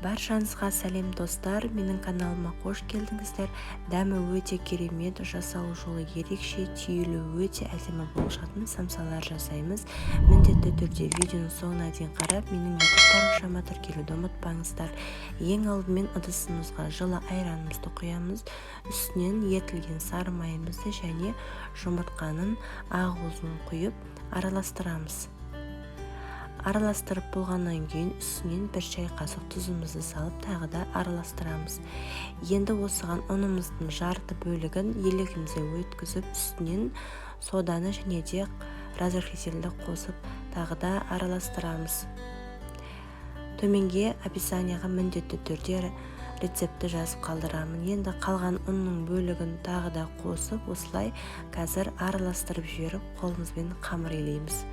Баршаңызға сәлем достар, менің каналыма қош келдіңіздер. Дәмі өте керемет, жасалу жолы ерекше, түйілі өте әдемі болашатын самсалар жасаймыз. Міндетті түрде видеоның соңына дейін қарап, менің YouTube парақшама тіркелуді ұмытпаңыздар. Ең алдымен ыдысымызға жылы айранымызды құямыз, үстінен ерітілген сары майымызды және жұмыртқаның ақуызын құйып араластырамыз. Араластырып болғаннан кейін үстінен бір шай қасық тұзымызды салып тағы да араластырамыз. Енді осыған ұнымыздың жарты бөлігін елегімізге өткізіп үстінен соданы және де разрыхлительді қосып тағы да араластырамыз. Төменге описанияға міндетті түрде рецепті жазып қалдырамын. Енді қалған ұнның бөлігін тағы да қосып осылай қазір араластырып жіберіп қолымызбен қамыр илейміз.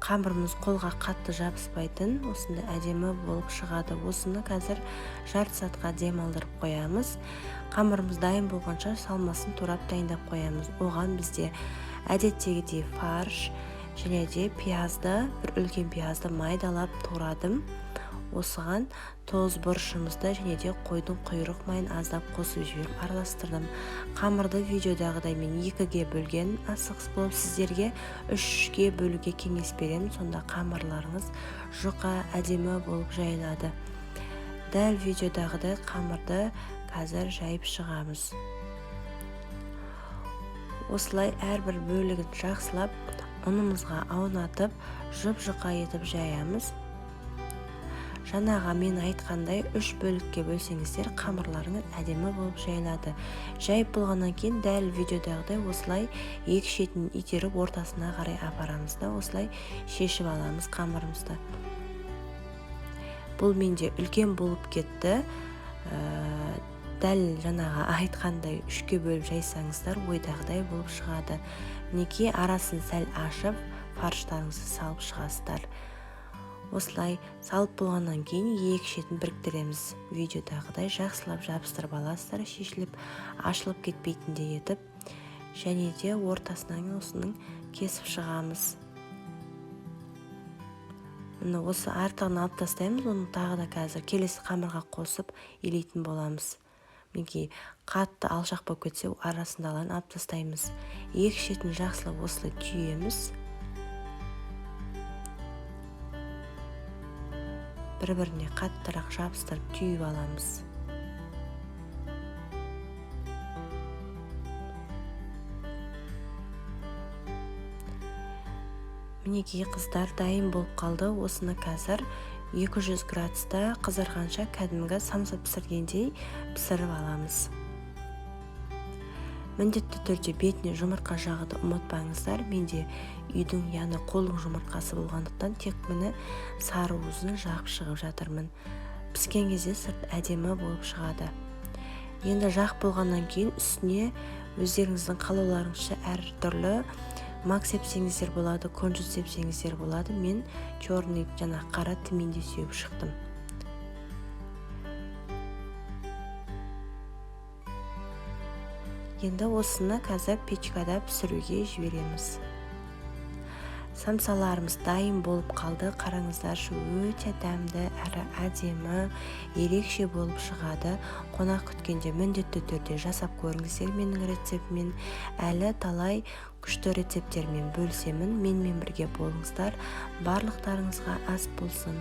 Қамырымыз қолға қатты жабыспайтын, осында әдемі болып шығады. Осыны қазір жарты сағатқа демалдырып қоямыз. Қамырымыз дайын болғанша салмасын турап дайындап қоямыз. Оған бізде әдеттегідей фарш және де пиязды, бір үлкен пиязды майдалап турадым. Осыған тоз бұрышымызды және де қойдың құйрық майын аздап қосып жіберіп араластырдым. Қамырды видеодағыдай мен 2-ге бөлген, асығыс болып сіздерге 3-ге бөлуге кеңес беремін. Сонда қамырларыңыз жұқа әдемі болып жайылады. Дәл видеодағыдай қамырды қазір жайып шығамыз. Осылай әрбір бөлігін жақсылап ұнымызға аунатып, жұп-жұқа етіп жаямыз. Жаңаға мен айтқандай 3 бөлікке бөлсеңіздер қамырларыңыз әдемі болып жайылады. Жайып болғаннан кейін дәл видеодағыдай осылай екі шетін итеріп ортасына қарай апарамыз да осылай шешіп аламыз қамырымызды. Бұл менде үлкен болып кетті. Дәл жаңаға айтқандай 3-ге бөліп жайсаңыздар ойдағыдай болып шығады. Мінекей арасын сәл ашып фарштарыңызды салып шығасыздар. Осылай салып болғаннан кейін екі шетін біріктіреміз. Видеодағыдай жақсылап жабыстырып аласыздар, шешіліп ашылып кетпейтіндей етіп, және де ортасынан осының кесіп шығамыз. Міне осы артығын алып тастаймыз, оны тағы да қазір келесі қамырға қосып илейтін боламыз. Мінекей қатты алшақ болып кетсе арасындағыларын алып тастаймыз. Екі шетін жақсылап осылай түйеміз. Бір-біріне қаттырақ жабыстырып түйіп аламыз. Мінекей қыздар дайын болып қалды. Осыны қазір 200 градуста қызарғанша кәдімгі самса пісіргендей пісіріп аламыз. Міндетті түрде бетіне жұмыртқа жағуды ұмытпаңыздар. Менде үйдің, яғни қолдың жұмыртқасы болғандықтан тек міне сары уызын жағып шығып жатырмын. Піскен кезде сырт әдемі болып шығады. Енді жақ болғаннан кейін үстіне өздеріңіздің қалауларыңызша әртүрлі мак сепсеңіздер болады, күнжіт сепсеңіздер болады. Мен черный жаңа қара тіменде сүйіп шықтым. Енді осыны қазір печкада пісіруге жібереміз. Самсаларымыз дайын болып қалды. Қараңыздаршы, өте дәмді әрі әдемі, ерекше болып шығады. Қонақ күткенде міндетті түрде жасап көріңіздер менің рецептіммен. Әлі талай күшті рецепттермен бөлсемін. Менімен бірге болыңыздар. Барлықтарыңызға ас болсын.